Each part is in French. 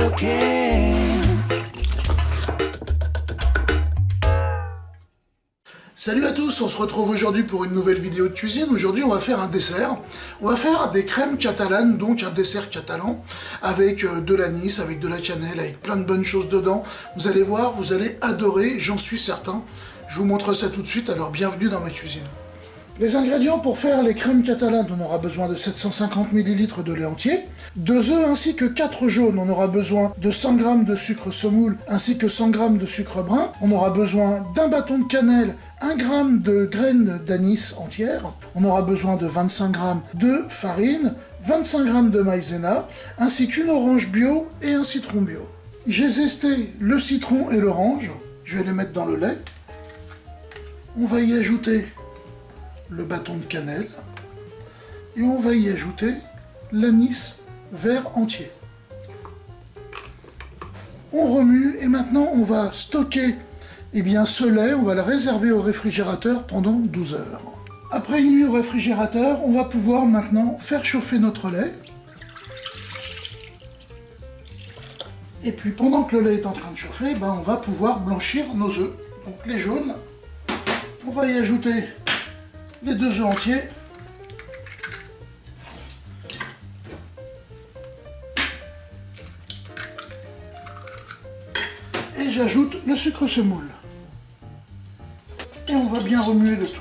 looking. Salut à tous, on se retrouve aujourd'hui pour une nouvelle vidéo de cuisine. Aujourd'hui on va faire un dessert. On va faire des crèmes catalanes, donc un dessert catalan, avec de l'anis, avec de la cannelle, avec plein de bonnes choses dedans. Vous allez voir, vous allez adorer, j'en suis certain. Je vous montre ça tout de suite, alors bienvenue dans ma cuisine. Les ingrédients pour faire les crèmes catalanes, on aura besoin de 750 ml de lait entier, 2 œufs ainsi que 4 jaunes, on aura besoin de 100 g de sucre semoule ainsi que 100 g de sucre brun, on aura besoin d'un bâton de cannelle, 1 g de graines d'anis entières, on aura besoin de 25 g de farine, 25 g de maïzena, ainsi qu'une orange bio et un citron bio. J'ai zesté le citron et l'orange, je vais les mettre dans le lait. On va y ajouter le bâton de cannelle et on va y ajouter l'anis vert entier. On remue et maintenant on va stocker ce lait, on va le réserver au réfrigérateur pendant 12 heures. Après une nuit au réfrigérateur, on va pouvoir maintenant faire chauffer notre lait. Et puis pendant que le lait est en train de chauffer, on va pouvoir blanchir nos œufs. Donc les jaunes, on va y ajouter les 2 œufs entiers. Et j'ajoute le sucre semoule. Et on va bien remuer le tout.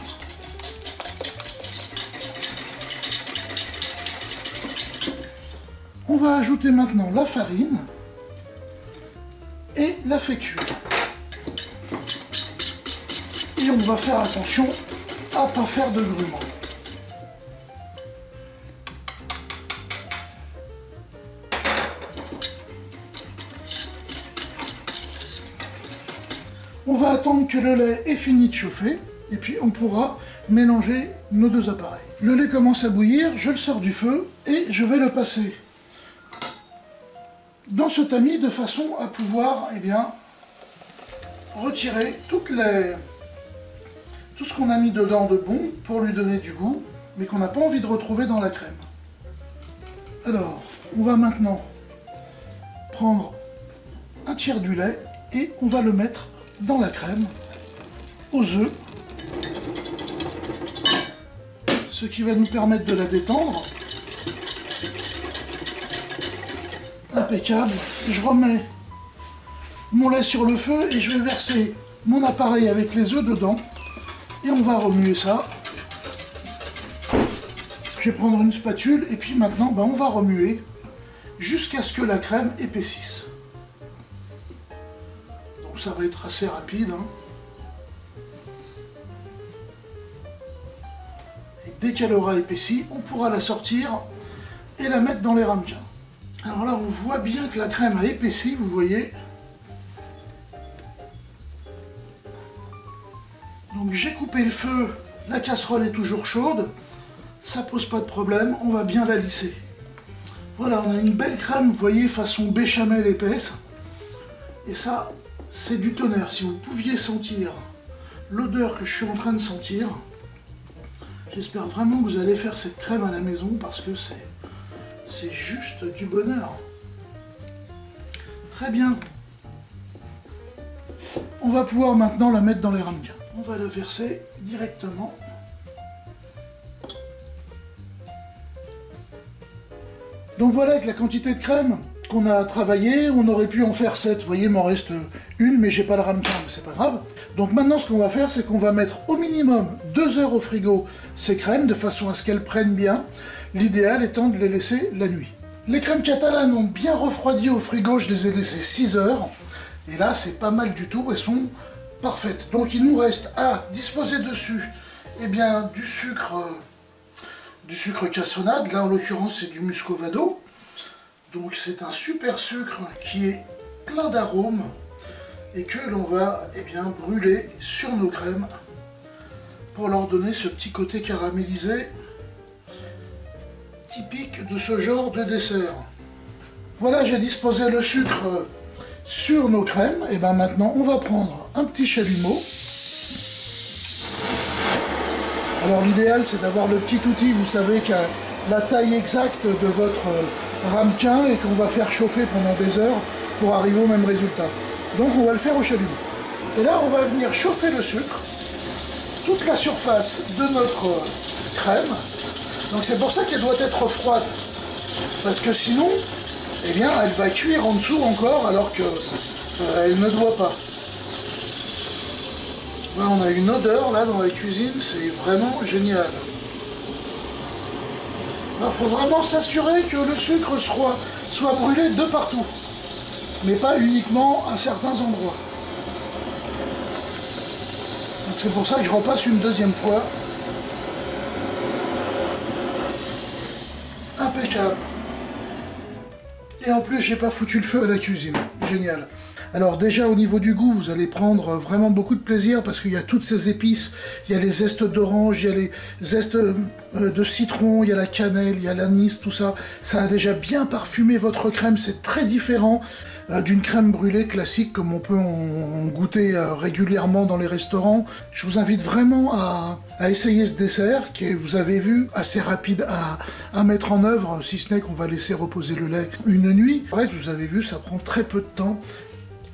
On va ajouter maintenant la farine et la fécule. Et on va faire attention à ne pas faire de grumeaux. On va attendre que le lait ait fini de chauffer et puis on pourra mélanger nos deux appareils. Le lait commence à bouillir, je le sors du feu et je vais le passer dans ce tamis de façon à pouvoir retirer tout ce qu'on a mis dedans de bon pour lui donner du goût, mais qu'on n'a pas envie de retrouver dans la crème. Alors, on va maintenant prendre un tiers du lait et on va le mettre dans la crème, aux œufs, ce qui va nous permettre de la détendre. Impeccable. Je remets mon lait sur le feu et je vais verser mon appareil avec les œufs dedans. Et on va remuer ça. Je vais prendre une spatule et puis maintenant on va remuer jusqu'à ce que la crème épaississe. Donc ça va être assez rapide. Et dès qu'elle aura épaissi, on pourra la sortir et la mettre dans les ramequins. Alors là on voit bien que la crème a épaissi, vous voyez. Donc j'ai coupé le feu, la casserole est toujours chaude, ça pose pas de problème, on va bien la lisser. Voilà, on a une belle crème, vous voyez, façon béchamel épaisse. Et ça, c'est du tonnerre. Si vous pouviez sentir l'odeur que je suis en train de sentir, j'espère vraiment que vous allez faire cette crème à la maison parce que c'est juste du bonheur. Très bien. On va pouvoir maintenant la mettre dans les ramequins. On va le verser directement. Donc voilà, avec la quantité de crème qu'on a travaillé, on aurait pu en faire 7. Vous voyez, il m'en reste une, mais j'ai pas le ramequin, mais c'est pas grave. Donc maintenant, ce qu'on va faire, c'est qu'on va mettre au minimum 2 heures au frigo ces crèmes, de façon à ce qu'elles prennent bien. L'idéal étant de les laisser la nuit. Les crèmes catalanes ont bien refroidi au frigo, je les ai laissées 6 heures. Et là, c'est pas mal du tout, elles sont parfaites. Donc il nous reste à disposer dessus du sucre cassonade. Là, en l'occurrence, c'est du muscovado. Donc c'est un super sucre qui est plein d'arômes et que l'on va brûler sur nos crèmes pour leur donner ce petit côté caramélisé typique de ce genre de dessert. Voilà, j'ai disposé le sucre sur nos crèmes. Et maintenant, on va prendre un petit chalumeau. Alors l'idéal, c'est d'avoir le petit outil, vous savez, qui a la taille exacte de ramequin et qu'on va faire chauffer pendant des heures pour arriver au même résultat. Donc on va le faire au chalumeau. Et là on va venir chauffer le sucre, toute la surface de notre crème. Donc c'est pour ça qu'elle doit être froide. Parce que sinon, eh bien, elle va cuire en dessous encore alors que elle ne doit pas. Là, on a une odeur là dans la cuisine, c'est vraiment génial. Il faut vraiment s'assurer que le sucre soit brûlé de partout, mais pas uniquement à certains endroits. C'est pour ça que je repasse une deuxième fois. Impeccable. Et en plus, j'ai pas foutu le feu à la cuisine. Génial. Alors déjà au niveau du goût, vous allez prendre vraiment beaucoup de plaisir parce qu'il y a toutes ces épices, il y a les zestes d'orange, il y a les zestes de citron, il y a la cannelle, il y a l'anis, tout ça. Ça a déjà bien parfumé votre crème, c'est très différent d'une crème brûlée classique comme on peut en goûter régulièrement dans les restaurants. Je vous invite vraiment à essayer ce dessert qui est, vous avez vu, assez rapide à mettre en œuvre, si ce n'est qu'on va laisser reposer le lait une nuit. Bref, vous avez vu, ça prend très peu de temps.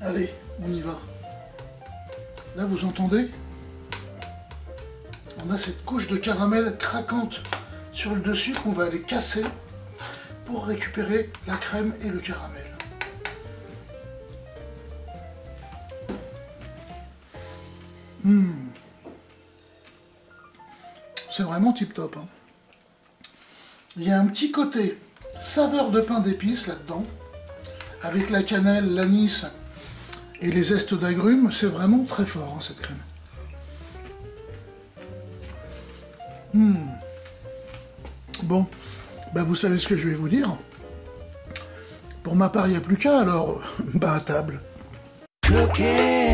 Allez, on y va. Là, vous entendez? On a cette couche de caramel craquante sur le dessus qu'on va aller casser pour récupérer la crème et le caramel. C'est vraiment tip top. Hein. Il y a un petit côté saveur de pain d'épices là-dedans, avec la cannelle, l'anis et les zestes d'agrumes. C'est vraiment très fort, hein, cette crème. Bon, bah vous savez ce que je vais vous dire. Pour ma part, il n'y a plus qu'à, alors, bah à table. Okay.